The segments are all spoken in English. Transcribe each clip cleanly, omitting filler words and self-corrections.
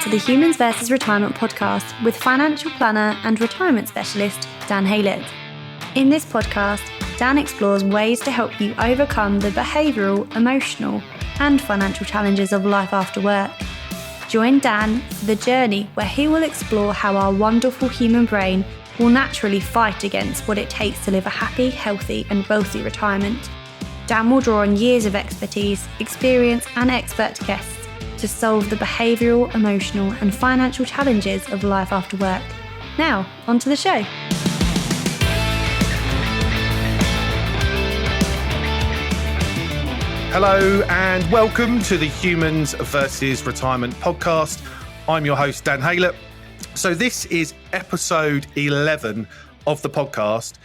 to the Humans vs. Retirement podcast with financial planner and retirement specialist Dan Haylett. In this podcast, Dan explores ways to help you overcome the behavioural, emotional and financial challenges of life after work. Join Dan for the journey where he will explore how our wonderful human brain will naturally fight against what it takes to live a happy, healthy and wealthy retirement. Dan will draw on years of expertise, experience and expert guests to solve the behavioural, emotional and financial challenges of life after work. Now, on to the show. Hello and welcome to the Humans vs. Retirement podcast. I'm your host, Dan Haylett. So this is episode 11 of the podcast,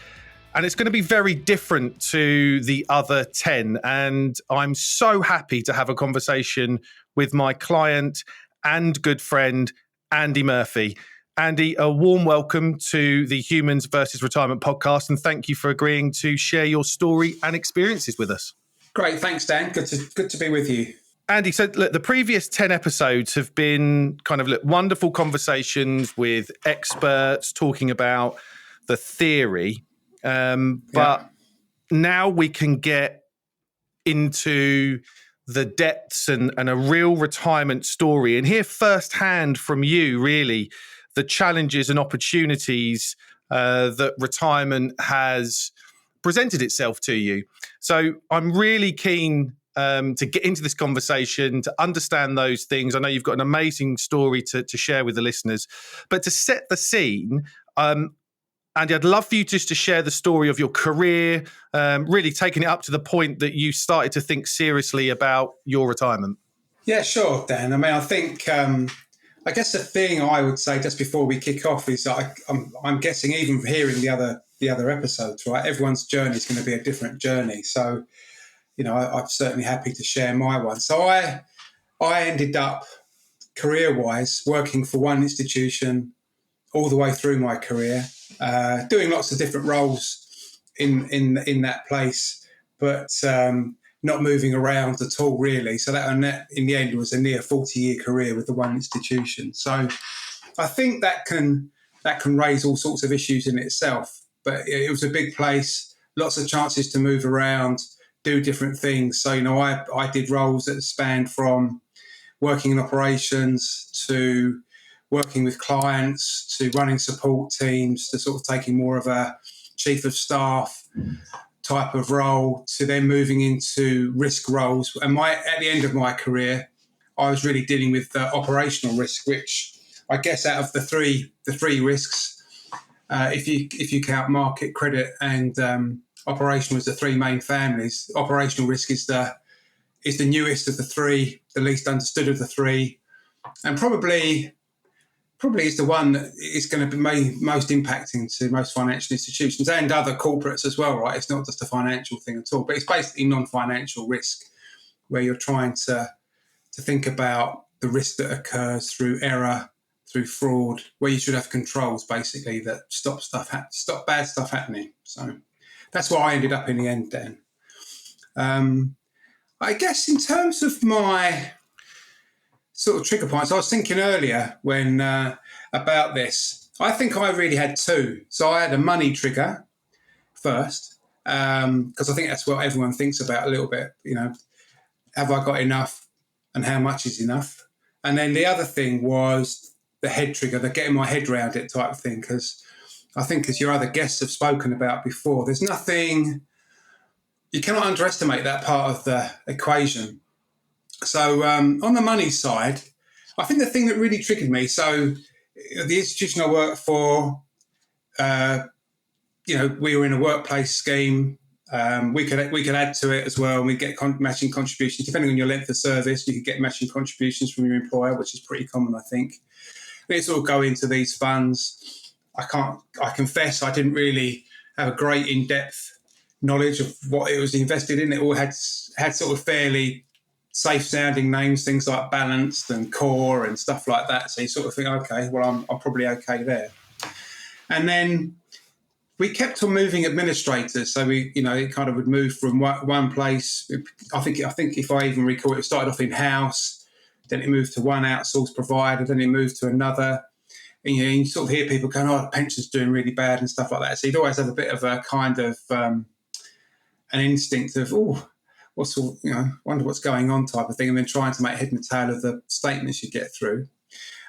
and it's going to be very different to the other 10. And I'm so happy to have a conversation with my client and good friend, Andy Murphy. Andy, a warm welcome to the Humans vs. Retirement podcast, and thank you for agreeing to share your story and experiences with us. Great, thanks, Dan. Good to be with you. Andy, so look, the previous 10 episodes have been kind of wonderful conversations with experts talking about the theory, but now we can get into the depths and a real retirement story and hear firsthand from you, really, the challenges and opportunities that retirement has presented itself to you. So I'm really keen to get into this conversation, to understand those things. I know you've got an amazing story to share with the listeners, but to set the scene, Andy, I'd love for you just to share the story of your career, really taking it up to the point that you started to think seriously about your retirement. Yeah, sure, Dan. I mean, I think, I guess the thing I would say just before we kick off is I'm guessing, even hearing the other episodes, right? Everyone's journey is going to be a different journey. So, you know, I'm certainly happy to share my one. So I ended up career-wise working for one institution all the way through my career, doing lots of different roles in that place, but not moving around at all, really. So that in the end was a near 40-year career with the one institution. So I think that can raise all sorts of issues in itself. But it was a big place, lots of chances to move around, do different things. So, you know, I did roles that spanned from working in operations to working with clients to running support teams to sort of taking more of a chief of staff type of role to then moving into risk roles. And at the end of my career, I was really dealing with operational risk, which I guess out of the three risks, if you count market, credit, and operational as the three main families, operational risk is the newest of the three, the least understood of the three, and probably is the one that is going to be most impacting to most financial institutions and other corporates as well, right? It's not just a financial thing at all, but it's basically non-financial risk, where you're trying to think about the risk that occurs through error, through fraud, where you should have controls basically that stop bad stuff happening. So that's where I ended up in the end, Dan. I guess in terms of my sort of trigger points, I was thinking earlier when about this. I think I really had two. So I had a money trigger first, because I think that's what everyone thinks about a little bit. You know, have I got enough, and how much is enough? And then the other thing was the head trigger, the getting my head around it type of thing, because I think, as your other guests have spoken about before, there's nothing, you cannot underestimate that part of the equation. So on the money side, I think the thing that really triggered me, so the institution I worked for, we were in a workplace scheme. We could add to it as well, and we'd get matching contributions. Depending on your length of service, you could get matching contributions from your employer, which is pretty common, I think. It's all go into these funds. I confess I didn't really have a great in-depth knowledge of what it was invested in. It all had sort of fairly safe-sounding names, things like Balanced and Core and stuff like that. So you sort of think, okay, well, I'm probably okay there. And then we kept on moving administrators. So it kind of would move from one place. I think if I even recall, it started off in-house, then it moved to one outsourced provider, then it moved to another. And, you sort of hear people going, oh, the pension's doing really bad and stuff like that. So you'd always have a bit of a kind of an instinct of, oh, wonder what's going on type of thing, and then trying to make head and tail of the statements you get through.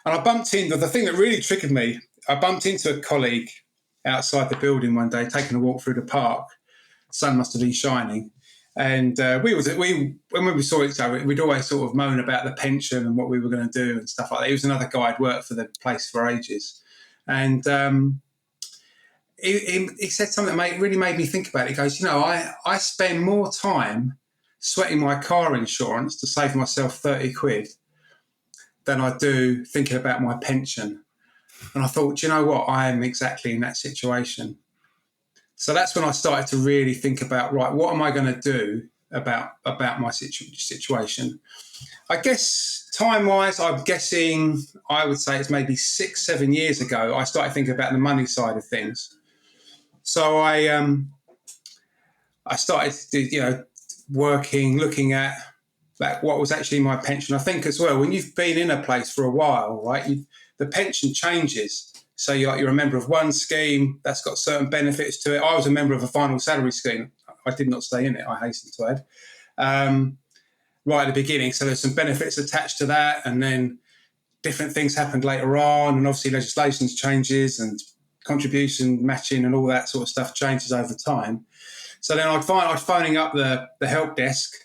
And I bumped into the thing that really triggered me. I bumped into a colleague outside the building one day, taking a walk through the park. The sun must have been shining. And when we saw each other, we'd always sort of moan about the pension and what we were going to do and stuff like that. He was another guy who'd worked for the place for ages. And he said something that really made me think about it. He goes, I spend more time sweating my car insurance to save myself 30 quid than I do thinking about my pension. And I thought, you know what? I am exactly in that situation. So that's when I started to really think about, right, what am I going to do about my situation? I guess time-wise, I'm guessing I would say it's maybe 6-7 years ago, I started thinking about the money side of things. So I started working, looking at what was actually my pension. I think as well, when you've been in a place for a while, right, the pension changes. So you're a member of one scheme that's got certain benefits to it. I was a member of a final salary scheme. I did not stay in it, I hasten to add, right at the beginning. So there's some benefits attached to that, and then different things happened later on, and obviously legislation changes and contribution matching and all that sort of stuff changes over time. So then I was phoning up the help desk,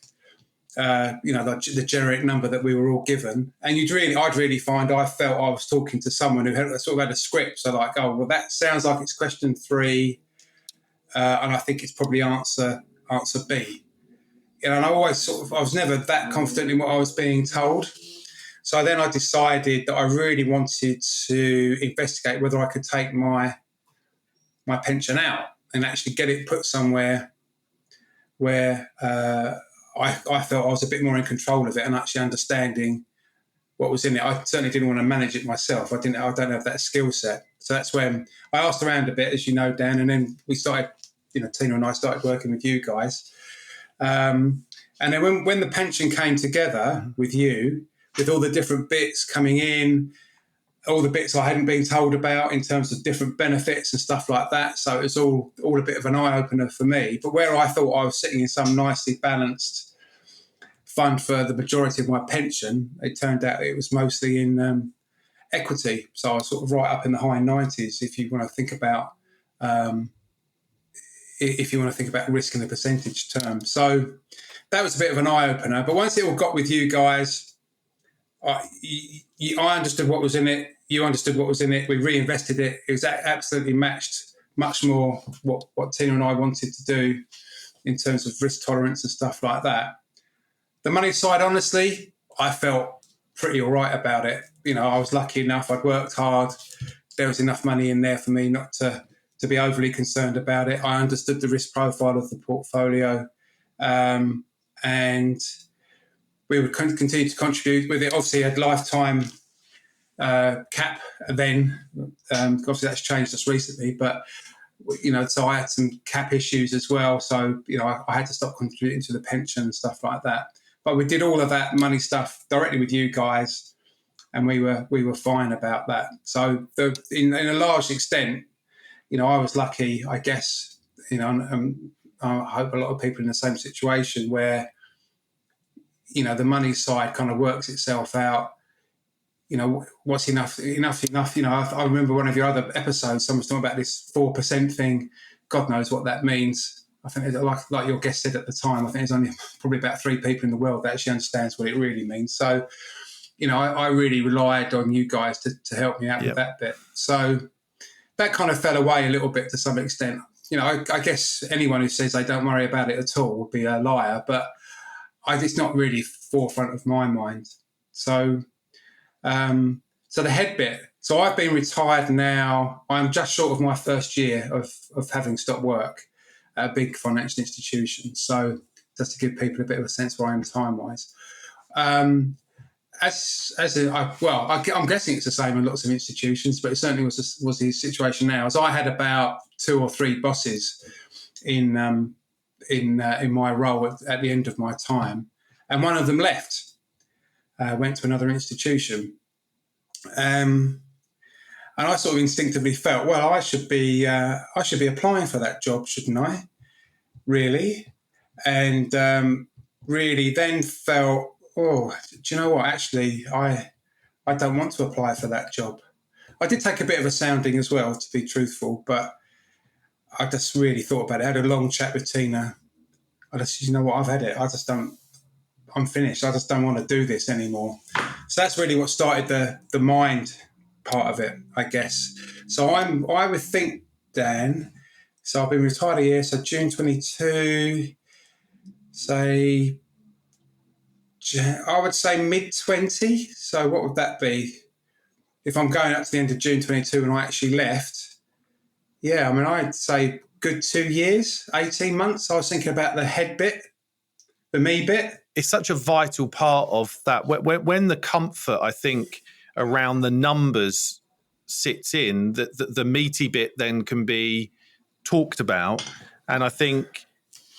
the generic number that we were all given, and I'd really find I felt I was talking to someone who had sort of had a script. So like, oh, well, that sounds like it's question 3, and I think it's probably answer B. And I was never that confident in what I was being told. So then I decided that I really wanted to investigate whether I could take my pension out and actually get it put somewhere where I felt I was a bit more in control of it and actually understanding what was in it. I certainly didn't want to manage it myself. I don't have that skill set. So that's when I asked around a bit, as you know, Dan, and then we started, Tina and I started working with you guys. And then when the pension came together with you, with all the different bits coming in, all the bits I hadn't been told about in terms of different benefits and stuff like that. So it was all a bit of an eye-opener for me. But where I thought I was sitting in some nicely balanced fund for the majority of my pension, it turned out it was mostly in equity. So I was sort of right up in the high 90s if you want to think about risk in the percentage terms. So that was a bit of an eye-opener. But once it all got with you guys, I understood what was in it. You understood what was in it. We reinvested it. It was absolutely matched much more what Tina and I wanted to do in terms of risk tolerance and stuff like that. The money side, honestly, I felt pretty all right about it. I was lucky enough. I'd worked hard. There was enough money in there for me not to be overly concerned about it. I understood the risk profile of the portfolio, and we would continue to contribute with it. Obviously, had lifetime cap then. Obviously, that's changed just recently. But, so I had some cap issues as well. So, I had to stop contributing to the pension and stuff like that. But we did all of that money stuff directly with you guys, and we were fine about that. So, in a large extent, I was lucky, I guess. And I hope a lot of people in the same situation where, the money side kind of works itself out. What's enough. I remember one of your other episodes, someone was talking about this 4% thing. God knows what that means. I think, like your guest said at the time, I think there's only probably about 3 people in the world that actually understands what it really means. So, I really relied on you guys to help me out with that bit. So that kind of fell away a little bit to some extent. I guess anyone who says they don't worry about it at all would be a liar, but it's not really forefront of my mind. So, so the head bit. So I've been retired now. I'm just short of my first year of having stopped work at a big financial institution. So just to give people a bit of a sense where I am time-wise. I'm guessing it's the same in lots of institutions, but it certainly was the situation now. So I had about 2 or 3 bosses in my role at the end of my time, and one of them left. went to another institution. And I sort of instinctively felt, well, I should be applying for that job, shouldn't I? Really? And really then felt, oh, do you know what? Actually, I don't want to apply for that job. I did take a bit of a sounding as well, to be truthful, but I just really thought about it. I had a long chat with Tina. I just, you know what? I've had it. I'm finished. I just don't want to do this anymore. So that's really what started the mind part of it, I guess. So I would think, Dan, so I've been retired a year, so June 22, say, I would say mid-20. So what would that be? If I'm going up to the end of June 22 and I actually left, yeah, I mean, I'd say good 2 years, 18 months. I was thinking about the head bit, the me bit. It's such a vital part of that. When the comfort, I think, around the numbers sits in, the meaty bit then can be talked about. And I think,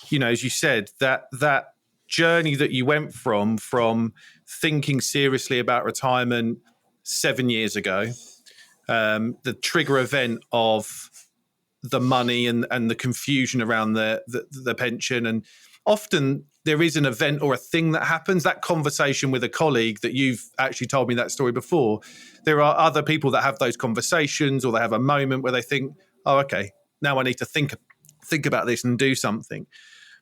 you know, as you said, that journey that you went from thinking seriously about retirement 7 years ago, the trigger event of the money and the confusion around the pension, and often there is an event or a thing that happens, that conversation with a colleague that you've actually told me that story before. There are other people that have those conversations, or they have a moment where they think, oh, okay, now I need to think about this and do something.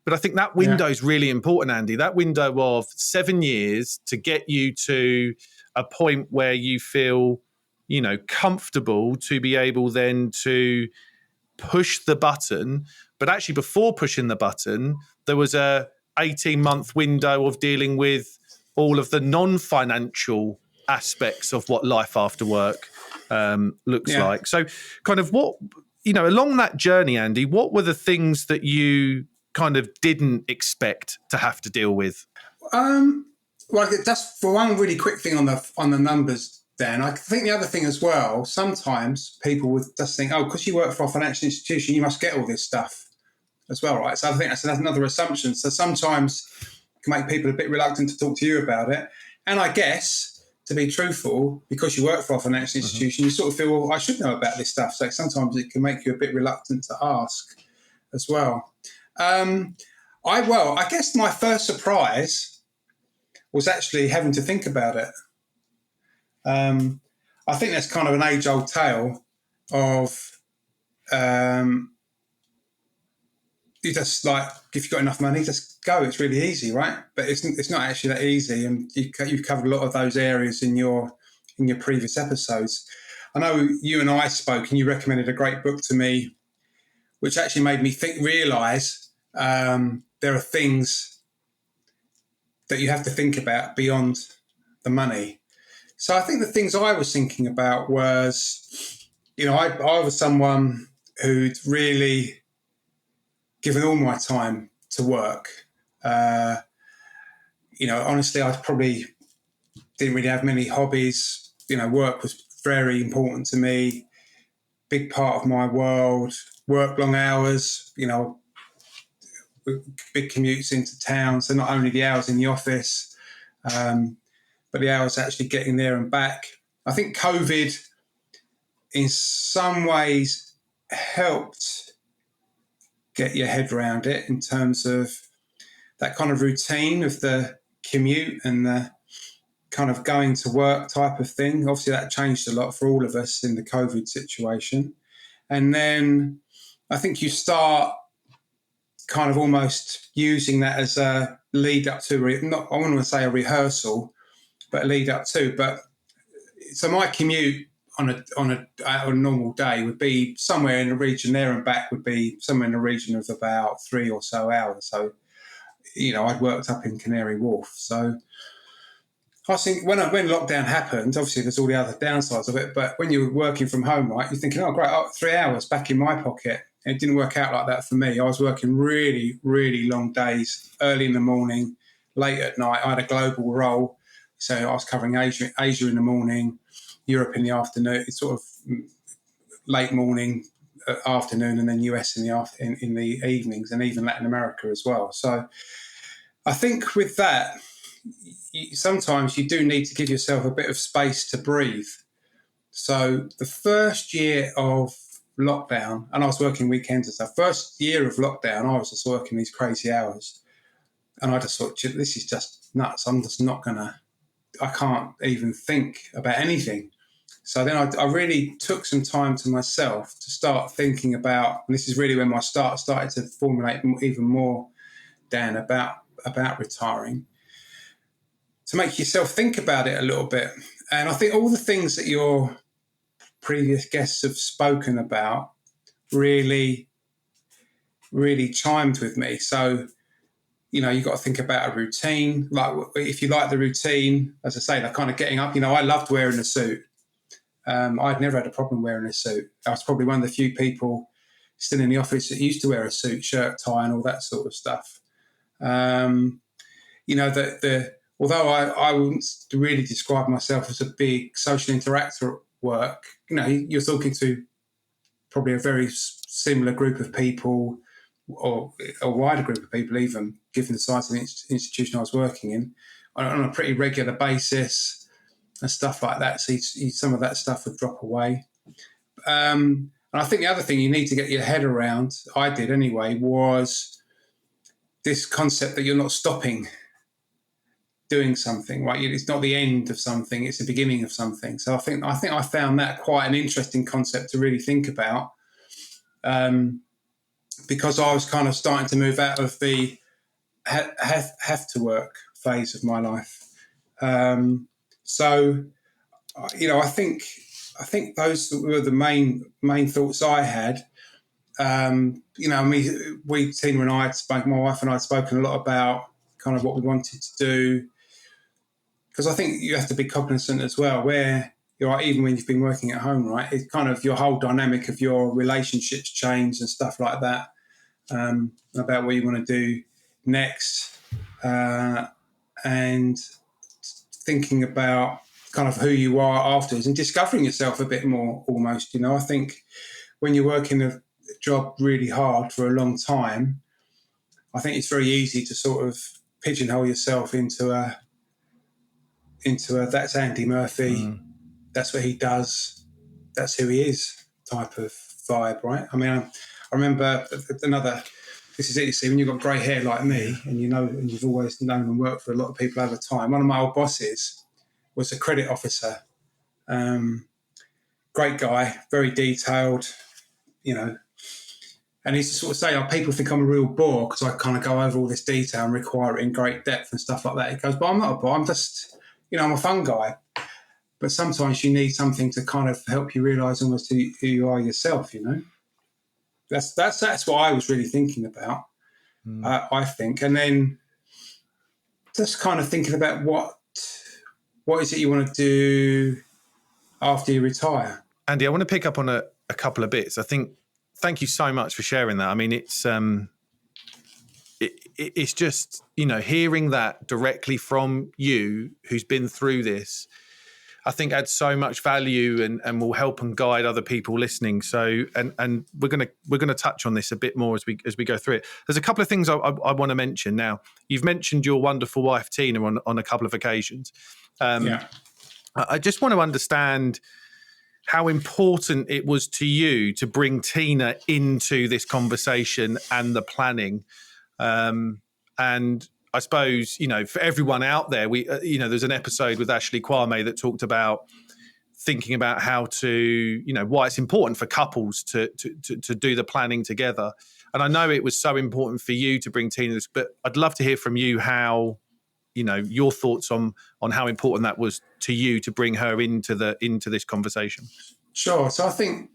But I think that window is really important, Andy. That window of 7 years to get you to a point where you feel, you know, comfortable to be able then to push the button. But actually, before pushing the button, there was a 18-month window of dealing with all of the non-financial aspects of what life after work looks like. So kind of what, you know, along that journey, Andy, what were the things that you kind of didn't expect to have to deal with? Well, that's for one really quick thing on the numbers, Dan. I think the other thing as well, sometimes people would just think, oh, because you work for a financial institution, you must get all this stuff as well, right? So I think that's another assumption. So sometimes it can make people a bit reluctant to talk to you about it. And I guess, to be truthful, because you work for a financial institution, you sort of feel, well, I should know about this stuff. So sometimes it can make you a bit reluctant to ask as well. I guess my first surprise was actually having to think about it. I think that's kind of an age-old tale of you just, like, if you've got enough money, just go. It's really easy, right? But it's not actually that easy, and you've covered a lot of those areas in your previous episodes. I know you and I spoke, and you recommended a great book to me, which actually made me realise there are things that you have to think about beyond the money. So I think the things I was thinking about was, you know, I was someone who'd really given all my time to work. You know, honestly, I probably didn't really have many hobbies. You know, work was very important to me, big part of my world. Work long hours, you know, big commutes into town. So not only the hours in the office, but the hours actually getting there and back. I think COVID in some ways helped get your head around it in terms of that kind of routine of the commute and the kind of going to work type of thing. Obviously that changed a lot for all of us in the COVID situation. And then I think you start kind of almost using that as a lead up to, I wouldn't want to say a rehearsal, but a lead up to. But so my commute on a normal day would be somewhere in the region, there and back would be somewhere in the region of about 3 or so hours. So, you know, I'd worked up in Canary Wharf. So I was thinking, when lockdown happened, obviously there's all the other downsides of it, but when you're working from home, right, you're thinking, oh, great, 3 hours back in my pocket. And it didn't work out like that for me. I was working really, really long days, early in the morning, late at night. I had a global role. So I was covering Asia in the morning, Europe in the afternoon, sort of late morning, afternoon, and then US in the evenings, and even Latin America as well. So I think with that, sometimes you do need to give yourself a bit of space to breathe. So the first year of lockdown, and I was working weekends and stuff, first year of lockdown, I was just working these crazy hours. And I just thought, this is just nuts. I'm just not I can't even think about anything. So then I really took some time to myself to start thinking about, and this is really when my started to formulate even more, Dan, about retiring, to make yourself think about it a little bit. And I think all the things that your previous guests have spoken about really, really chimed with me. So, you've got to think about a routine. Like, if you like the routine, as I say, like kind of getting up, I loved wearing a suit. I'd never had a problem wearing a suit. I was probably one of the few people still in the office that used to wear a suit, shirt, tie, and all that sort of stuff. Although I wouldn't really describe myself as a big social interactor at work, you're talking to probably a very similar group of people, or a wider group of people, even given the size of the institution I was working in, on a pretty regular basis and stuff like that. So some of that stuff would drop away. And I think the other thing you need to get your head around, I did anyway, was this concept that you're not stopping doing something, right? It's not the end of something, it's the beginning of something. So I think I found that quite an interesting concept to really think about, because I was kind of starting to move out of the have to work phase of my life. So, I think those were the main thoughts I had. Tina and I my wife and I had spoken a lot about kind of what we wanted to do, because I think you have to be cognizant as well where you're right, even when you've been working at home, right? It's kind of your whole dynamic of your relationships change and stuff like that, about what you want to do next, and thinking about kind of who you are afterwards and discovering yourself a bit more almost. I think when you're working a job really hard for a long time, I think it's very easy to sort of pigeonhole yourself into a that's Andy Murphy, that's what he does, that's who he is type of vibe, right? I mean, I remember this is it, you see, when you've got grey hair like me, and and you've always known and worked for a lot of people over time. One of my old bosses was a credit officer, great guy, very detailed, and he used to sort of say, people think I'm a real bore because I kind of go over all this detail and require it in great depth and stuff like that. He goes, but I'm not a bore, I'm just, I'm a fun guy. But sometimes you need something to kind of help you realise almost who you are yourself, That's what I was really thinking about, I think. And then just kind of thinking about what is it you want to do after you retire. Andy, I want to pick up on a couple of bits. Thank you so much for sharing that. I mean, it's just, hearing that directly from you who's been through this, I think adds so much value and will help and guide other people listening. So, and we're gonna touch on this a bit more as we go through it. There's a couple of things I want to mention. Now, you've mentioned your wonderful wife Tina on a couple of occasions. I just want to understand how important it was to you to bring Tina into this conversation and the planning. And I suppose, for everyone out there, there's an episode with Ashley Kwame that talked about thinking about how to, why it's important for couples to do the planning together. And I know it was so important for you to bring Tina this, but I'd love to hear from you how, your thoughts on how important that was to you to bring her into this conversation. Sure. So I think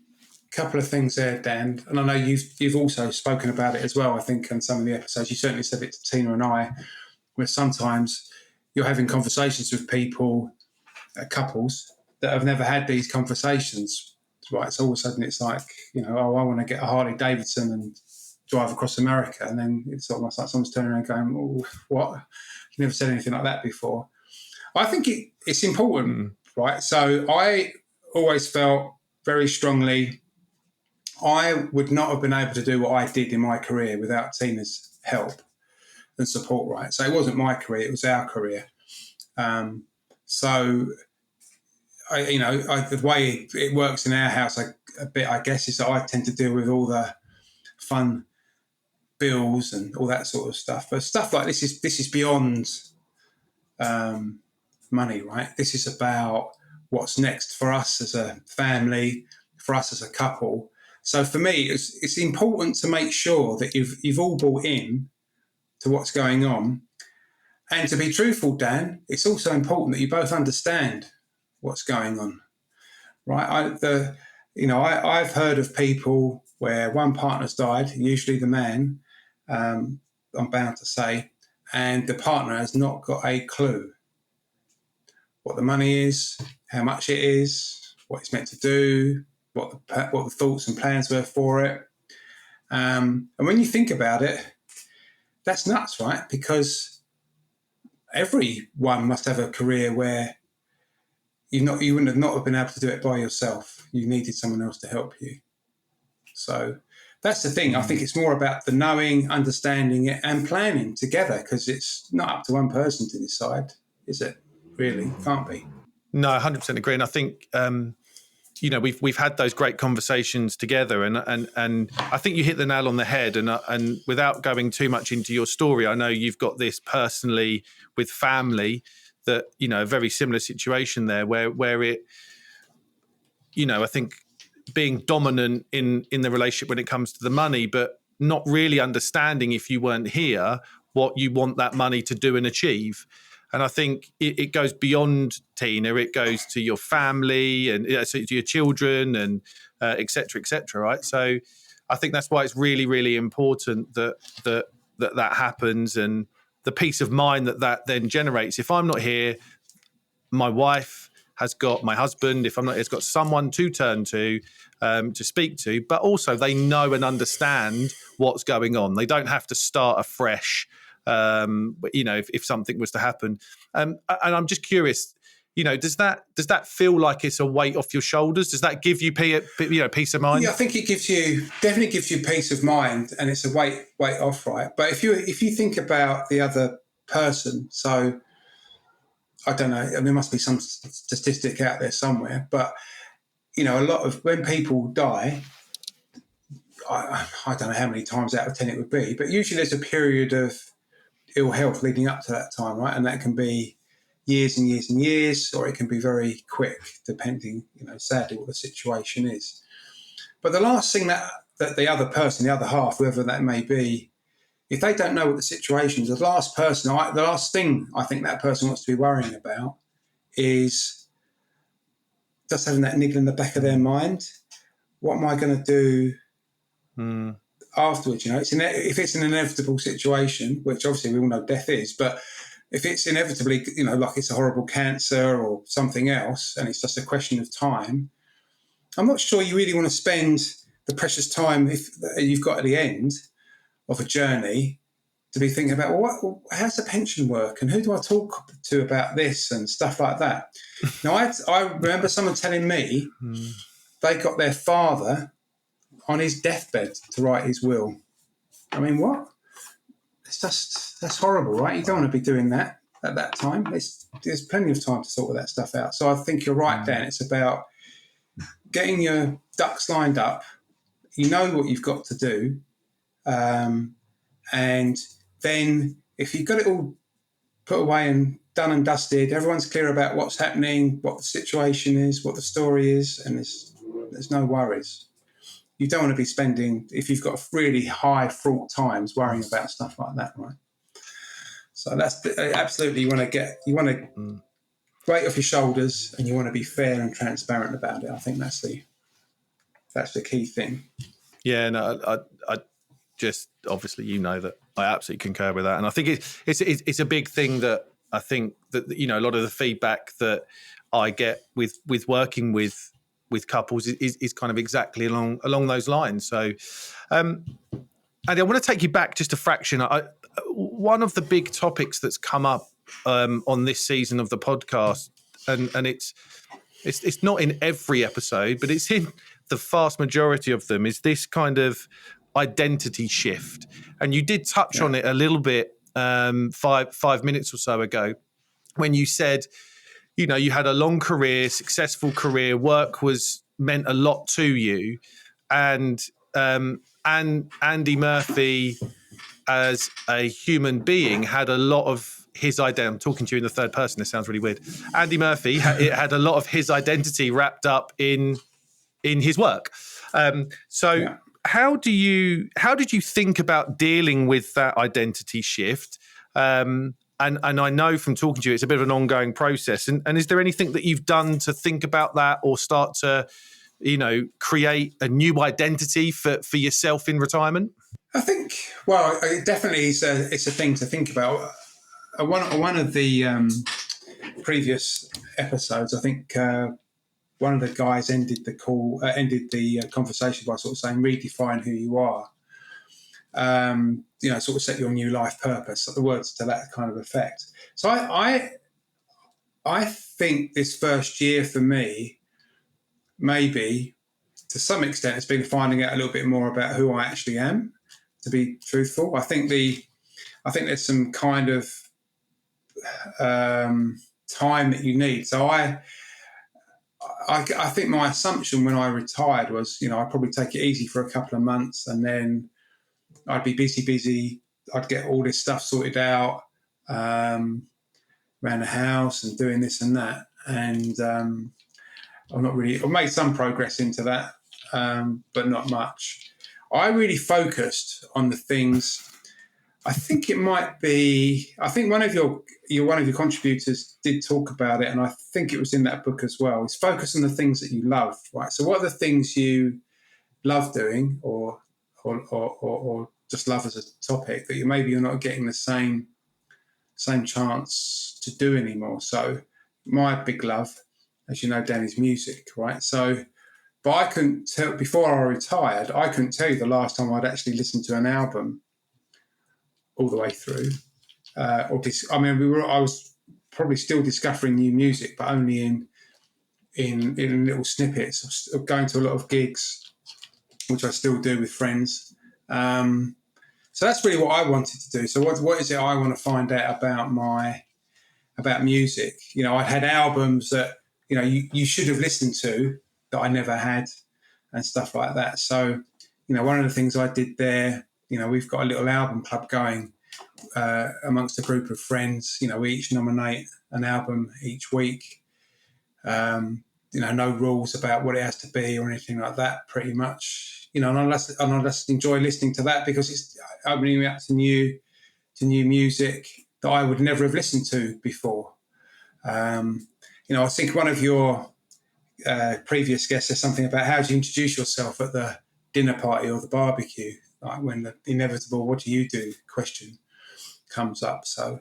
a couple of things there, Dan, and I know you've also spoken about it as well. I think in some of the episodes, you certainly said it to Tina and I, where sometimes you're having conversations with people, couples that have never had these conversations, right? So all of a sudden it's like, I want to get a Harley Davidson and drive across America, and then it's almost like someone's turning around going, oh, what? You never said anything like that before. I think it's important, right? So I always felt very strongly I would not have been able to do what I did in my career without Tina's help and support, right? So it wasn't my career, it was our career. So, the way it works in our house, I guess, is that I tend to deal with all the fun bills and all that sort of stuff. But stuff like this is beyond money, right? This is about what's next for us as a family, for us as a couple. So for me, it's important to make sure that you've all bought in to what's going on. And to be truthful, Dan, it's also important that you both understand what's going on, right? I've heard of people where one partner's died, usually the man, I'm bound to say, and the partner has not got a clue what the money is, how much it is, what it's meant to do, what the thoughts and plans were for it. And when you think about it, that's nuts, right? Because everyone must have a career where you wouldn't have been able to do it by yourself. You needed someone else to help you. So that's the thing. I think it's more about the knowing, understanding it, and planning together, because it's not up to one person to decide, is it? Really, can't be. No, 100% agree. And I think we've had those great conversations together, and I think you hit the nail on the head. And without going too much into your story, I know you've got this personally with family that, a very similar situation there where it, I think being dominant in the relationship when it comes to the money, but not really understanding, if you weren't here, what you want that money to do and achieve. And I think it goes beyond Tina. It goes to your family and to your children and et cetera, right? So I think that's why it's really, really important that happens, and the peace of mind that then generates. If I'm not here, my wife has got my husband. If I'm not here, it's got someone to turn to speak to. But also they know and understand what's going on. They don't have to start afresh. If something was to happen, and I'm just curious, does that feel like it's a weight off your shoulders? Does that give you peace of mind? Yeah, I think it definitely gives you peace of mind, and it's a weight off, right? But if you think about the other person, so I don't know, there must be some statistic out there somewhere, but a lot of when people die, I don't know how many times out of 10 it would be, but usually there's a period of ill health leading up to that time, right? And that can be years and years and years, or it can be very quick, depending, sadly, what the situation is. But the last thing that the other person, the other half, whoever that may be, if they don't know what the situation is, the last thing I think that person wants to be worrying about is just having that niggle in the back of their mind. What am I going to do afterwards? If it's an inevitable situation, which obviously we all know death is, but if it's inevitably, like it's a horrible cancer or something else, and it's just a question of time, I'm not sure you really want to spend the precious time if you've got at the end of a journey to be thinking about, well, how's the pension work, and who do I talk to about this and stuff like that. Now, I remember someone telling me they got their father on his deathbed to write his will. I mean, what? That's horrible, right? You don't want to be doing that at that time. There's plenty of time to sort all that stuff out. So I think you're right, Dan. It's about getting your ducks lined up. You know what you've got to do. And then if you've got it all put away and done and dusted, everyone's clear about what's happening, what the situation is, what the story is, and there's no worries. You don't want to be spending, if you've got really high fraught times, worrying about stuff like that, right? So that's absolutely, you want to weight off your shoulders, and you want to be fair and transparent about it. I think that's the key thing. Yeah, no, I just, obviously, that I absolutely concur with that, and I think it's a big thing that I think that a lot of the feedback that I get with working with couples is kind of exactly along those lines. So, Andy, I want to take you back just a fraction. One of the big topics that's come up on this season of the podcast, and it's not in every episode, but it's in the vast majority of them, is this kind of identity shift. And you did touch on it a little bit 5 minutes or so ago. when you said, you know, you had a long career, successful career, work meant a lot to you, and Andy Murphy as a human being had a lot of his identity. I'm talking to you in the third person. This sounds really weird. Andy Murphy had a lot of his identity wrapped up in his work. How did you think about dealing with that identity shift? And I know from talking to you, it's a bit of an ongoing process. And is there anything that you've done to think about that or start to, you know, create a new identity for yourself in retirement? I think, well, it definitely it's a thing to think about. One of the previous episodes, I think one of the guys ended the conversation by sort of saying, redefine who you are. You know, sort of set your new life purpose, the words to that kind of effect. So I think this first year for me, maybe to some extent, it's been finding out a little bit more about who I actually am, to be truthful. I think there's some kind of time that you need. So I think my assumption when I retired was, you know, I'd probably take it easy for a couple of months and then I'd be busy. I'd get all this stuff sorted out around the house and doing this and that. And I've made some progress into that, but not much. I really focused on the things. I think one of your contributors did talk about it, and I think it was in that book as well. Is focus on the things that you love, right? So what are the things you love doing, or just love as a topic that you're not getting the same chance to do anymore? So my big love, as you know, Dan, is music, right? So, but I couldn't tell, before I retired, I couldn't tell you the last time I'd actually listened to an album all the way through. I was probably still discovering new music, but only in little snippets. Of going to a lot of gigs, which I still do with friends. So that's really what I wanted to do. So what is it I want to find out about music? You know, I'd had albums that, you know, you should have listened to that I never had and stuff like that. So, you know, one of the things I did there, you know, we've got a little album club going amongst a group of friends. You know, we each nominate an album each week. You know, no rules about what it has to be or anything like that, pretty much. You know, and I just enjoy listening to that because it's opening me up to new music that I would never have listened to before. You know, I think one of your previous guests said something about how do you introduce yourself at the dinner party or the barbecue, like when the inevitable "what do you do" question comes up. So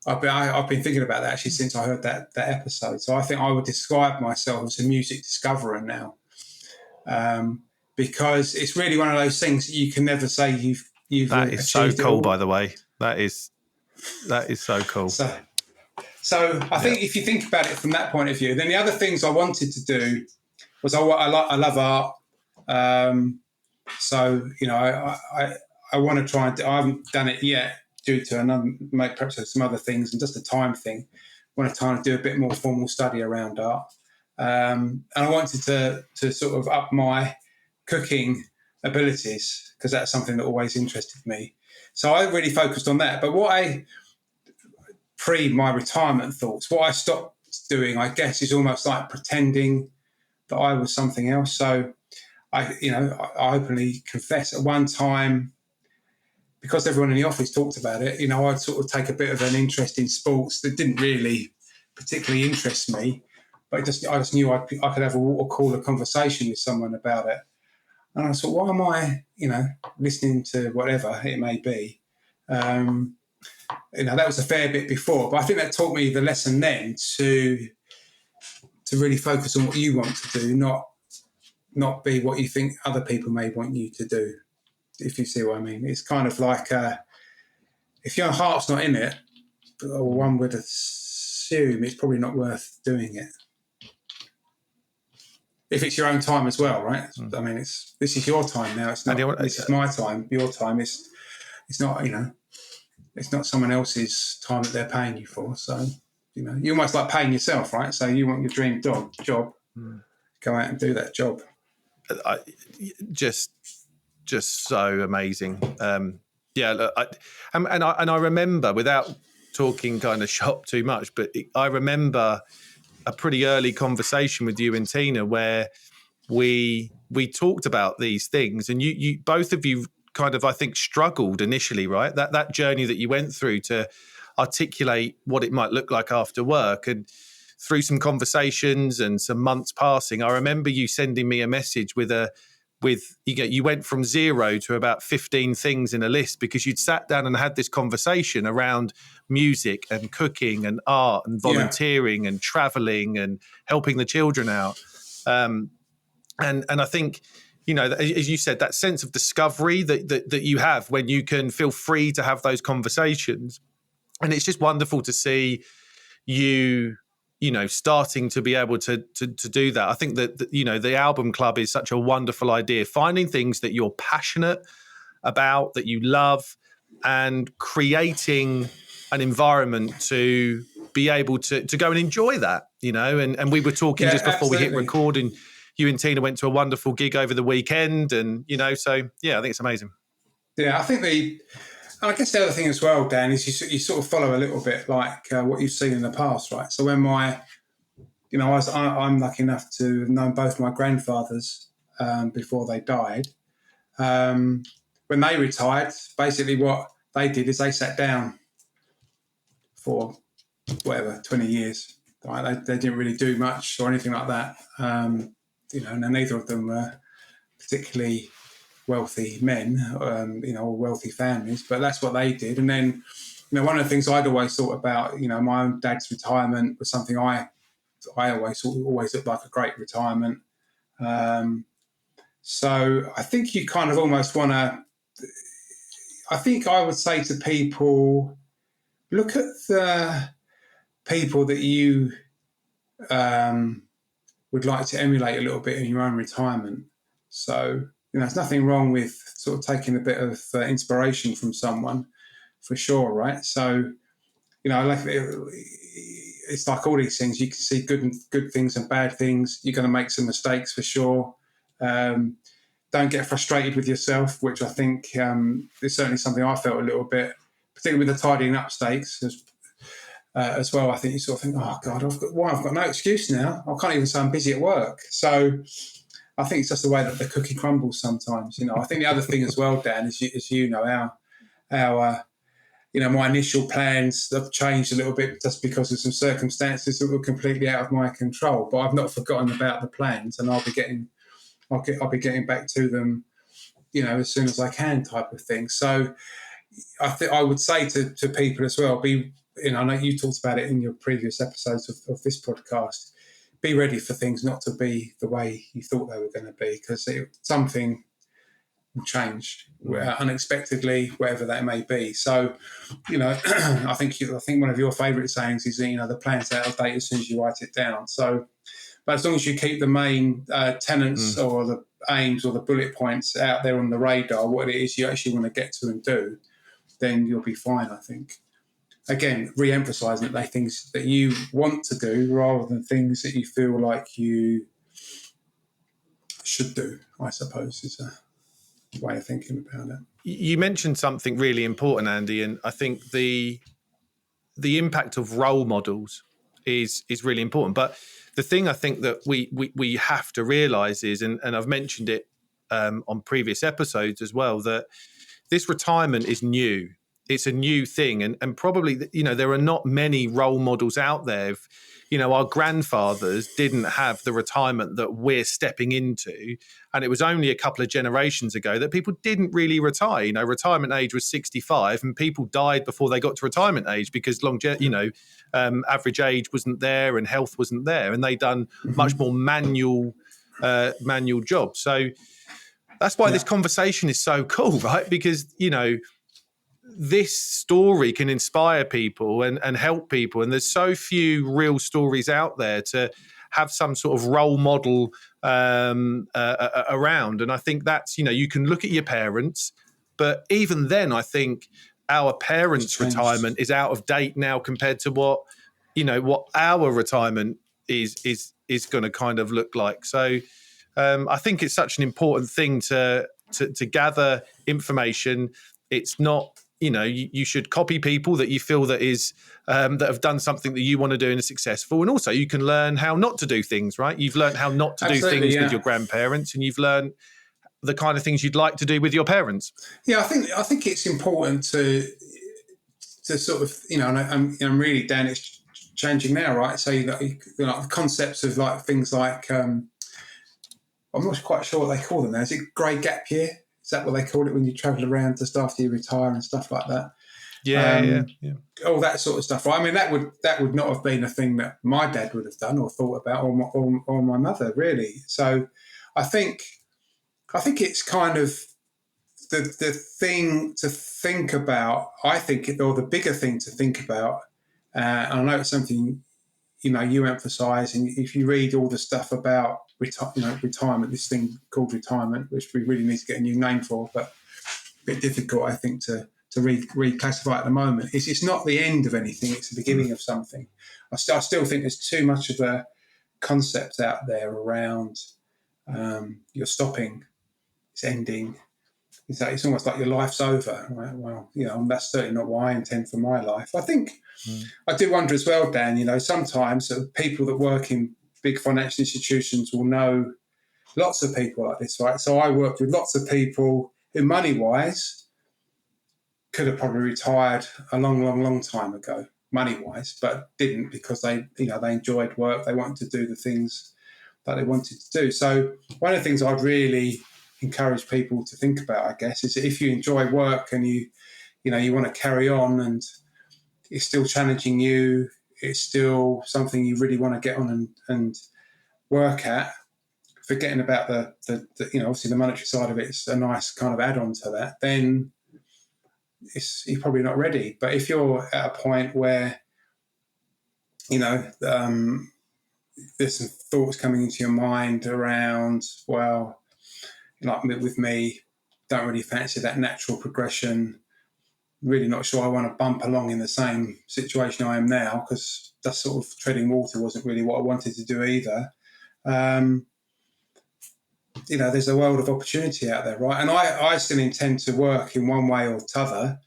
I've been thinking about that actually since I heard that episode. So I think I would describe myself as a music discoverer now, because it's really one of those things that you can never say you've. That is so cool, by the way. That is so cool. So I think if you think about it from that point of view, then the other things I wanted to do was I love art. So, you know, I want to try and I haven't done it yet due to perhaps some other things and just a time thing. I want to try and do a bit more formal study around art. And I wanted to sort of up my cooking abilities because that's something that always interested me. So I really focused on that. But pre my retirement thoughts, what I stopped doing, I guess, is almost like pretending that I was something else. So I openly confess at one time, because everyone in the office talked about it, you know, I'd sort of take a bit of an interest in sports that didn't really particularly interest me, but I just knew I could have a water cooler conversation with someone about it. And I thought, why am I, you know, listening to whatever it may be? You know, that was a fair bit before, but I think that taught me the lesson then to really focus on what you want to do, not be what you think other people may want you to do, if you see what I mean. It's kind of like if your heart's not in it, one would assume it's probably not worth doing it. If it's your own time as well, right? I mean, this is your time now. It's not. This is my time. Your time is. It's not. You know, it's not someone else's time that they're paying you for. So you almost like paying yourself, right? So you want your dream job, go out and do that job. Just so amazing. Look, I remember, without talking kind of shop too much, but I remember a pretty early conversation with you and Tina where we talked about these things, and you both of you kind of, I think, struggled initially, right? That journey that you went through to articulate what it might look like after work, and through some conversations and some months passing, I remember you sending me a message with you went from 0 to about 15 things in a list because you'd sat down and had this conversation around music and cooking and art and volunteering and traveling and helping the children out. And I think, as you said, that sense of discovery that you have when you can feel free to have those conversations. And it's just wonderful to see you starting to be able to do that. I think that, the album club is such a wonderful idea, finding things that you're passionate about, that you love, and creating an environment to be able to go and enjoy that, and we were talking just before we hit record, and you and Tina went to a wonderful gig over the weekend, and, so, I think it's amazing. Yeah, I think and I guess the other thing as well, Dan, is you sort of follow a little bit like what you've seen in the past, right? So when I'm lucky enough to have known both my grandfathers before they died. When they retired, basically what they did is they sat down for 20 years. Right? They didn't really do much or anything like that. And neither of them were particularly wealthy men, or wealthy families, but that's what they did. And then, one of the things I'd always thought about, my own dad's retirement was something I always thought always looked like a great retirement. So I think you kind of almost want to, I think I would say to people, look at the people that you would like to emulate a little bit in your own retirement. So, there's nothing wrong with sort of taking a bit of inspiration from someone, for sure, right? So, it's like all these things. You can see good things and bad things. You're going to make some mistakes, for sure. Don't get frustrated with yourself, which I think is certainly something I felt a little bit, particularly with the tidying up stakes as well. I think you sort of think, oh, God, I've got no excuse now. I can't even say I'm busy at work. So I think it's just the way that the cookie crumbles sometimes. I think the other thing as well, Dan, is our my initial plans have changed a little bit just because of some circumstances that were completely out of my control. But I've not forgotten about the plans, and I'll be getting back to them, as soon as I can, type of thing. So I would say to people as well, I know you talked about it in your previous episodes of this podcast. Be ready for things not to be the way you thought they were going to be, because something will change unexpectedly, whatever that may be. So, I think one of your favourite sayings is, the plan's out of date as soon as you write it down. So, but as long as you keep the main tenets or the aims or the bullet points out there on the radar, what it is you actually want to get to and do, then you'll be fine, I think. Again, re-emphasising that they're things that you want to do rather than things that you feel like you should do, I suppose, is a way of thinking about it. You mentioned something really important, Andy, and I think the impact of role models is really important. But the thing I think that we have to realise is, and I've mentioned it on previous episodes as well, that this retirement is new. It's a new thing. And probably, there are not many role models out there. Our grandfathers didn't have the retirement that we're stepping into. And it was only a couple of generations ago that people didn't really retire. Retirement age was 65 and people died before they got to retirement age because average age wasn't there and health wasn't there. And they done much more manual jobs. So that's why this conversation is so cool, right? Because, this story can inspire people and help people. And there's so few real stories out there to have some sort of role model around. And I think that's, you can look at your parents, but even then, I think our parents' retirement is out of date now compared to what what our retirement is going to kind of look like. So I think it's such an important thing to gather information. It's not, you should copy people that you feel that is that have done something that you want to do and are successful. And also you can learn how not to do things, right? You've learned how not to do things with your grandparents, and you've learned the kind of things you'd like to do with your parents. Yeah, I think it's important to sort of, and I'm really, Dan, it's changing now, right? So the concepts of like things like I'm not quite sure what they call them now. Is it grey gap year? Is that what they call it when you travel around just after you retire and stuff like that? Yeah. All that sort of stuff. Right? I mean, that would not have been a thing that my dad would have done or thought about, or my mother, really. So I think it's kind of the thing to think about. I think, or the bigger thing to think about, and I know it's something you emphasise, and if you read all the stuff about retirement, this thing called retirement, which we really need to get a new name for, but a bit difficult, I think, to reclassify at the moment. It's not the end of anything; it's the beginning of something. I still think there's too much of a concept out there around you're stopping, it's ending. It's almost like your life's over. Right? Well, that's certainly not what I intend for my life. I think I do wonder as well, Dan. Sometimes people that work in big financial institutions will know lots of people like this, right? So I worked with lots of people who, money-wise, could have probably retired a long, long, long time ago, money-wise, but didn't because they enjoyed work. They wanted to do the things that they wanted to do. So one of the things I'd really encourage people to think about, I guess, is that if you enjoy work and you want to carry on and it's still challenging you, it's still something you really want to get on and work at, forgetting about the obviously the monetary side of it is a nice kind of add-on to that, then you're probably not ready. But if you're at a point where there's some thoughts coming into your mind around, well, like with me, don't really fancy that natural progression, really not sure I want to bump along in the same situation I am now, because that sort of treading water wasn't really what I wanted to do either. There's a world of opportunity out there, right? And I still intend to work in one way or t'other.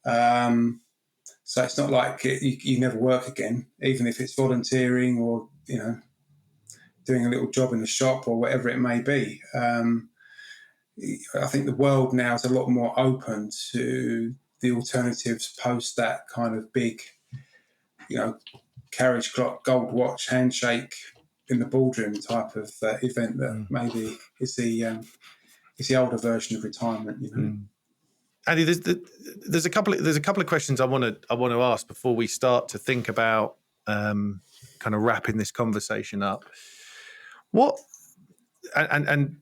So it's not like you never work again, even if it's volunteering or, doing a little job in the shop or whatever it may be. I think the world now is a lot more open to the alternatives post that kind of big, carriage clock, gold watch, handshake in the boardroom type of event that maybe is the older version of retirement. Andy, there's a couple of questions I want to ask before we start to think about kind of wrapping this conversation up. What and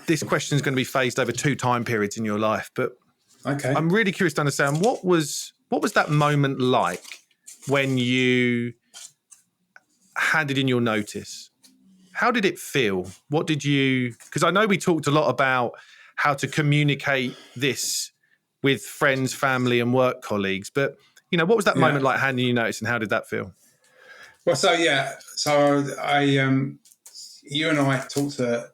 this question is going to be phased over 2 time periods in your life, but okay, I'm really curious to understand what was that moment like when you handed in your notice? How did it feel? What did you? Because I know we talked a lot about how to communicate this with friends, family, and work colleagues, but what was that moment like handing you notice, and how did that feel? Well, so I you and I talked a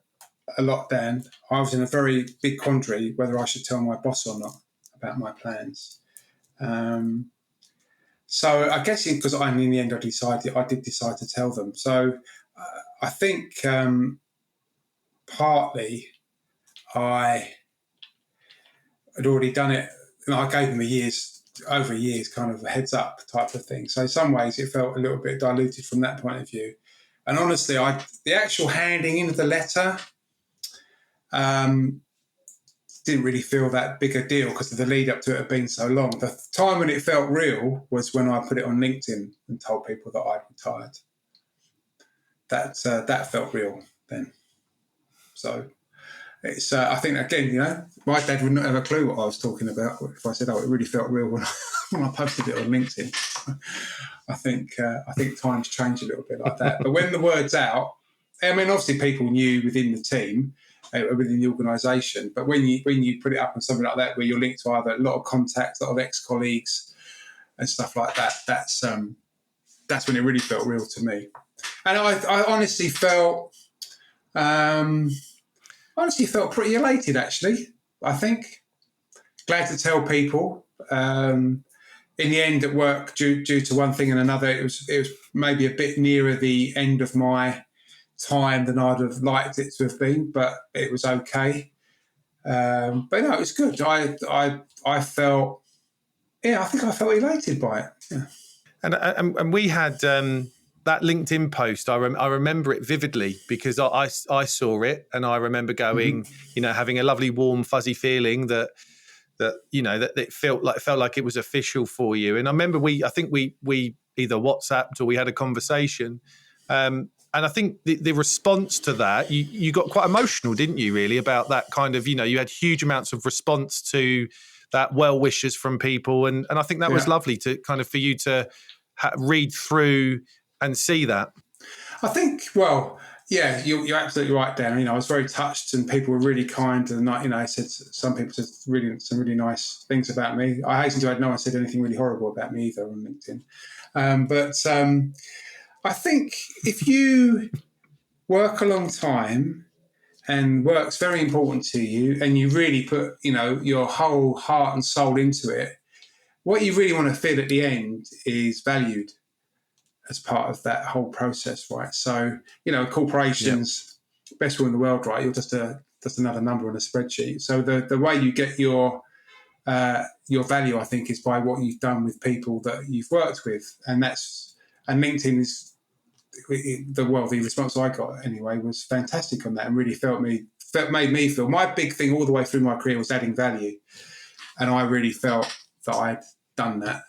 lot, Dan. I was in a very big quandary whether I should tell my boss or not about my plans. So I guess because in the end I did decide to tell them. So I think partly I had already done it. I gave them over a year's kind of a heads up type of thing. So in some ways it felt a little bit diluted from that point of view. And honestly, the actual handing in of the letter didn't really feel that big a deal because the lead up to it had been so long. The time when it felt real was when I put it on LinkedIn and told people that I'd retired. That felt real then. So it's I think again, my dad would not have a clue what I was talking about if I said, "Oh, it really felt real when I posted it on LinkedIn." I think times change a little bit like that. But when the word's out, I mean, obviously people knew within the team, within the organisation. But when you put it up on something like that, where you're linked to either a lot of contacts, a lot of ex-colleagues, and stuff like that, that's that's when it really felt real to me. And I honestly felt pretty elated, actually. I think glad to tell people. In the end, at work, due to one thing and another, it was maybe a bit nearer the end of my time than I'd have liked it to have been, but it was okay. But no, it was good. I felt, I think I felt elated by it. Yeah. And we had that LinkedIn post. I remember it vividly because I saw it, and I remember going, having a lovely, warm, fuzzy feeling that it felt like it was official for you. And I remember I think we either WhatsApped or we had a conversation. And I think the response to that, you got quite emotional, didn't you, really, about that kind of, you had huge amounts of response to that, well wishes from people. And I think that was lovely to kind of for you to read through and see that. I think, well, yeah, you're absolutely right, Dan. I was very touched, and people were really kind, and some people said some really nice things about me. I hasten to add, no one said anything really horrible about me either on LinkedIn. But I think if you work a long time and work's very important to you, and you really put your whole heart and soul into it, what you really want to feel at the end is valued as part of that whole process, right? So, corporations, best will in the world, right? You're just another number on a spreadsheet. So the way you get your value, I think, is by what you've done with people that you've worked with, and LinkedIn is the response I got anyway was fantastic on that, and really made me feel. My big thing all the way through my career was adding value, and I really felt that I'd done that.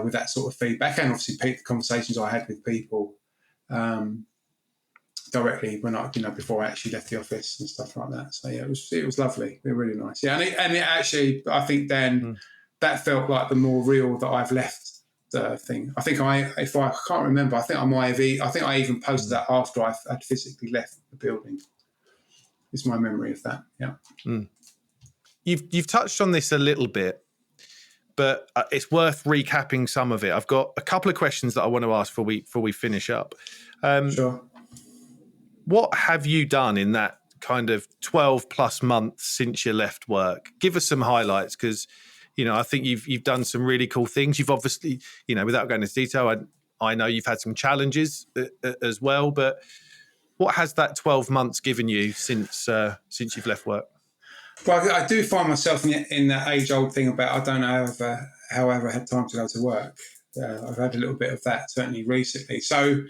With that sort of feedback, and obviously the conversations I had with people directly when before I actually left the office and stuff like that. So yeah, it was lovely. They're really nice. Yeah, and it actually, I think then that felt like the more real that I've left the thing. I think I can't remember. I think I even posted that after I'd physically left the building. Is my memory of that. Yeah. You've touched on this a little bit, but it's worth recapping some of it. I've got a couple of questions that I want to ask before we finish up. Sure. What have you done in that kind of 12 plus months since you left work? Give us some highlights, because, I think you've done some really cool things. You've obviously, without going into detail, I know you've had some challenges as well, but what has that 12 months given you since you've left work? Well, I do find myself in that age-old thing about I don't know how I ever had time to go to work. I've had a little bit of that certainly recently. So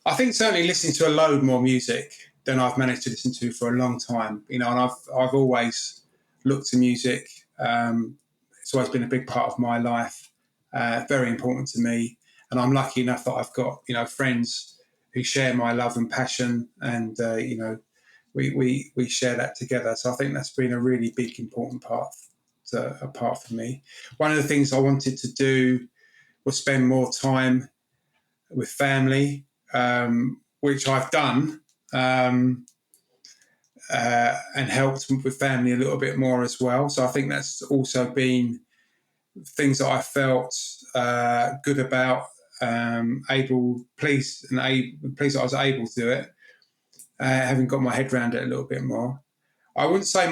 I think certainly listening to a load more music than I've managed to listen to for a long time. And I've always looked to music. It's always been a big part of my life, very important to me. And I'm lucky enough that I've got friends who share my love and passion, and we share that together. So I think that's been a really big, important part for me. One of the things I wanted to do was spend more time with family, which I've done, and helped with family a little bit more as well. So I think that's also been things that I felt good about, pleased that I was able to do it. Having got my head around it a little bit more. I wouldn't say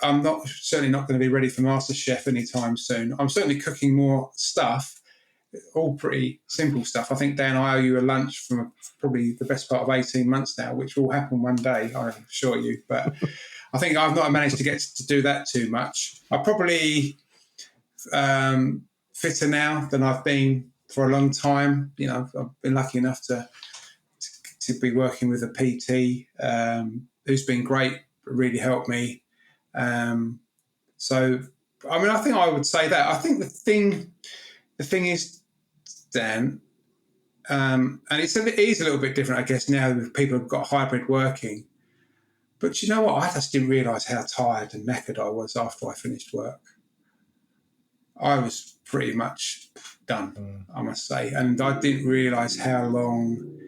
I'm certainly not going to be ready for MasterChef anytime soon. I'm certainly cooking more stuff, all pretty simple stuff. I think, Dan, I owe you a lunch from probably the best part of 18 months now, which will happen one day, I assure you. But I think I've not managed to get to do that too much. I'm probably fitter now than I've been for a long time. I've been lucky enough to be working with a PT who's been great, really helped me. So, I think I would say that. I think the thing is, Dan, and it is a little bit different, I guess, now with people who've got hybrid working. But you know what? I just didn't realise how tired and knackered I was after I finished work. I was pretty much done, I must say. And I didn't realise how long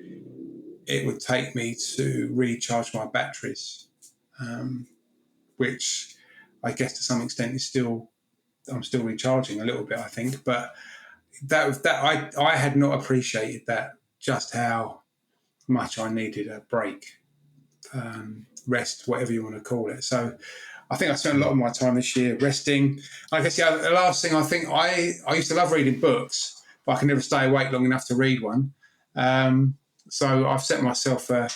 it would take me to recharge my batteries, which I guess to some extent I'm still recharging a little bit, I think. But I had not appreciated that, just how much I needed a break, rest, whatever you want to call it. So I think I spent a lot of my time this year resting. I guess the last thing, I think I used to love reading books, but I can never stay awake long enough to read one. So I've set myself a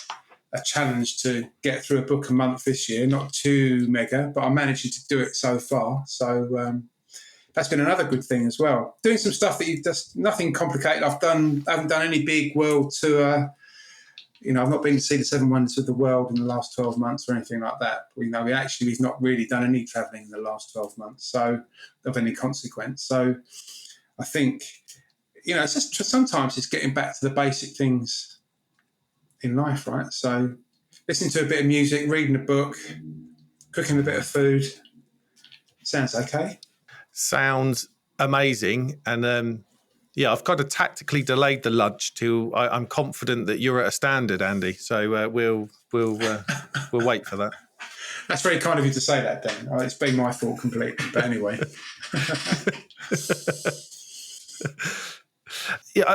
challenge to get through a book a month this year. Not too mega, but I'm managing to do it so far. So that's been another good thing as well. Doing some stuff that nothing complicated. I haven't done any big world tour. I've not been to see the 7 wonders of the world in the last 12 months or anything like that. We've not really done any travelling in the last 12 months, so of any consequence. So I think, it's just sometimes it's getting back to the basic things in life, right? So listening to a bit of music, reading a book, cooking a bit of food. Sounds okay. Sounds amazing. And I've kind of tactically delayed the lunch till I'm confident that you're at a standard, Andy. So we'll wait for that. That's very kind of you to say that, Dan. It's been my fault completely. But anyway.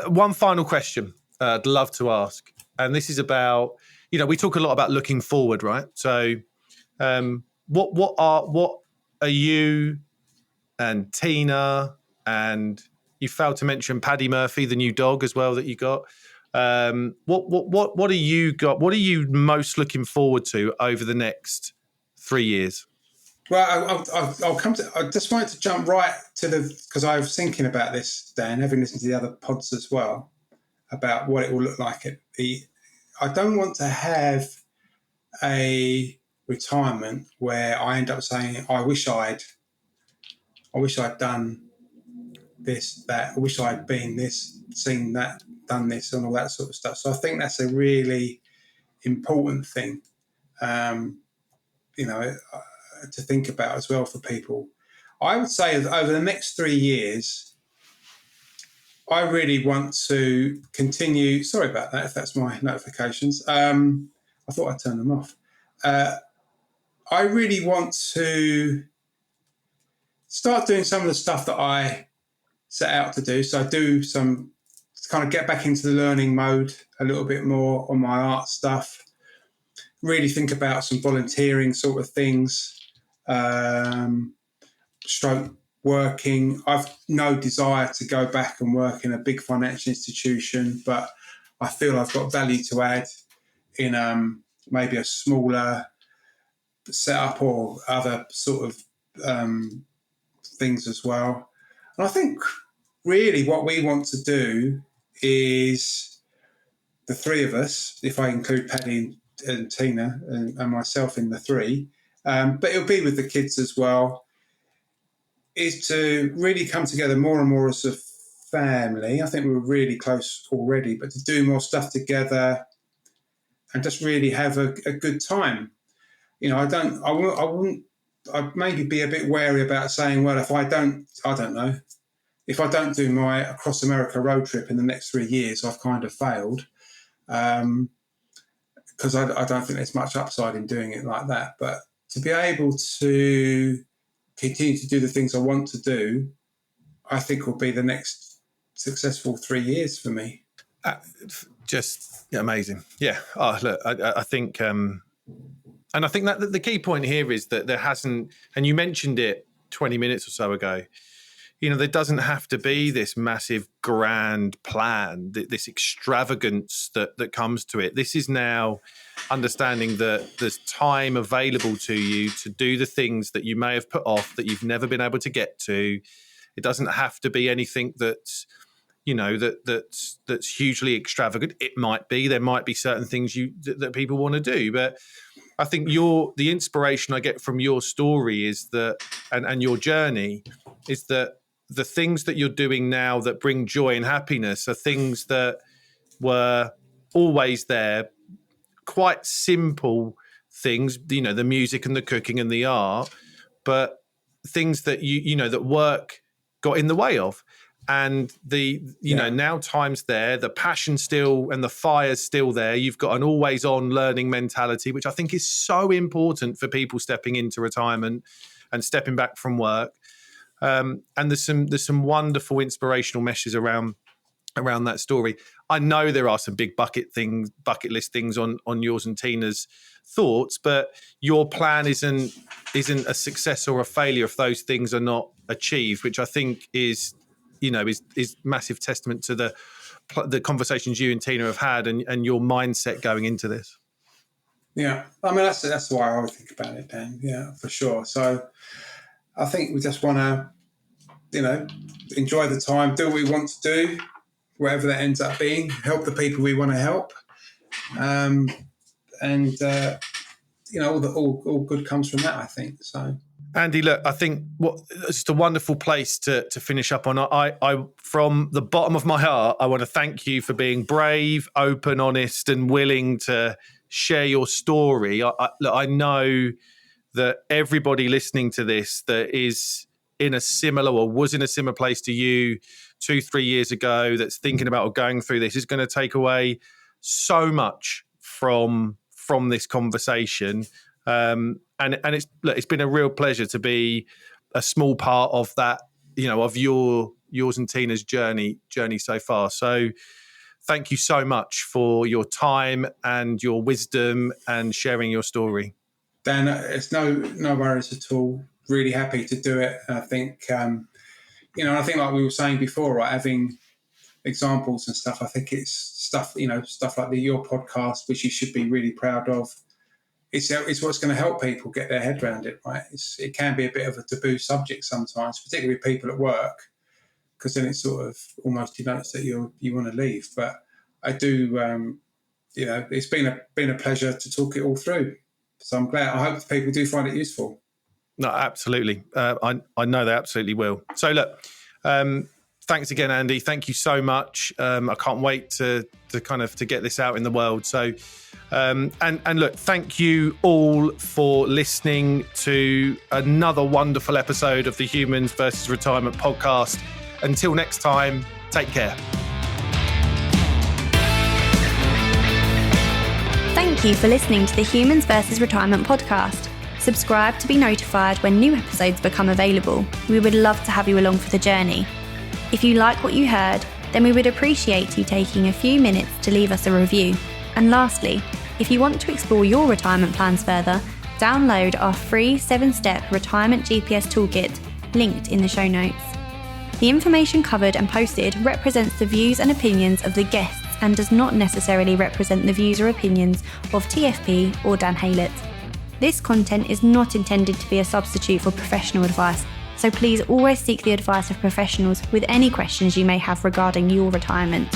One final question I'd love to ask. And this is about, we talk a lot about looking forward, right? So what are you and Tina, and you failed to mention Paddy Murphy, the new dog as well that you got. What do you got? What are you most looking forward to over the next 3 years? Well, I'll come to. I just wanted to jump right to because I was thinking about this, Dan, having listened to the other pods as well, about what it will look like I don't want to have a retirement where I end up saying, I wish I'd done this, that, I wish I'd been this, seen that, done this, and all that sort of stuff. So I think that's a really important thing, to think about as well for people. I would say over the next 3 years, I really want to continue. Sorry about that, if that's my notifications. I thought I'd turn them off. I really want to start doing some of the stuff that I set out to do. So I do some kind of get back into the learning mode a little bit more on my art stuff. Really think about some volunteering sort of things. Stroke working. I've no desire to go back and work in a big financial institution, but I feel I've got value to add in maybe a smaller setup or other sort of things as well. And I think really what we want to do is, the three of us, if I include Paddy and Tina and myself in the three, but it'll be with the kids as well, is to really come together more and more as a family. I think we were really close already, but to do more stuff together and just really have a good time. I'd maybe be a bit wary about saying, well, if I don't do my across America road trip in the next 3 years, I've kind of failed. Because I don't think there's much upside in doing it like that. But to be able to continue to do the things I want to do, I think will be the next successful 3 years for me. Just amazing. Yeah. Oh, look, I think, and I think that the key point here is that there hasn't, and you mentioned it 20 minutes or so ago, there doesn't have to be this massive grand plan, this extravagance that comes to it. This is now understanding that there's time available to you to do the things that you may have put off, that you've never been able to get to. It doesn't have to be anything that's, that's hugely extravagant. It might be. There might be certain things that people want to do, but I think the inspiration I get from your story is that, and your journey is that the things that you're doing now that bring joy and happiness are things that were always there, quite simple things, the music and the cooking and the art, but things that that work got in the way of. And now time's there, the passion still and the fire's still there. You've got an always on learning mentality, which I think is so important for people stepping into retirement and stepping back from work. And there's some wonderful inspirational messages around that story. I know there are some big bucket list things on yours and Tina's thoughts, but your plan isn't a success or a failure if those things are not achieved, which I think is massive testament to the conversations you and Tina have had and your mindset going into this. Yeah, I mean that's why I would think about it, Dan. Yeah, for sure. So I think we just want to, enjoy the time, do what we want to do, whatever that ends up being, help the people we want to help, and all good comes from that, I think. So, Andy, look, I think it's just a wonderful place to finish up on. I from the bottom of my heart, I want to thank you for being brave, open, honest, and willing to share your story. I know that everybody listening to this that is in a similar or was in a similar place to you 2-3 years ago, that's thinking about or going through this, is going to take away so much from this conversation. And it's been a real pleasure to be a small part of that, of yours and Tina's journey so far. So thank you so much for your time and your wisdom and sharing your story. Dan, it's no worries at all. Really happy to do it. And I think, I think like we were saying before, right, having examples and stuff, I think it's stuff like your podcast, which you should be really proud of. It's what's going to help people get their head around it, right? It can be a bit of a taboo subject sometimes, particularly with people at work, because then it's sort of almost denotes that you want to leave. But I do, it's been a pleasure to talk it all through. So I'm glad. I hope people do find it useful. No, absolutely. I know they absolutely will. So look, thanks again, Andy. Thank you so much. I can't wait to get this out in the world. So, and look, thank you all for listening to another wonderful episode of the Humans versus Retirement podcast. Until next time, take care. Thank you for listening to the Humans versus Retirement podcast. Subscribe to be notified when new episodes become available. We would love to have you along for the journey. If you like what you heard, then we would appreciate you taking a few minutes to leave us a review. And lastly, if you want to explore your retirement plans further, download our free 7-step retirement GPS toolkit linked in the show notes. The information covered and posted represents the views and opinions of the guests and does not necessarily represent the views or opinions of TFP or Dan Haylett. This content is not intended to be a substitute for professional advice, so please always seek the advice of professionals with any questions you may have regarding your retirement.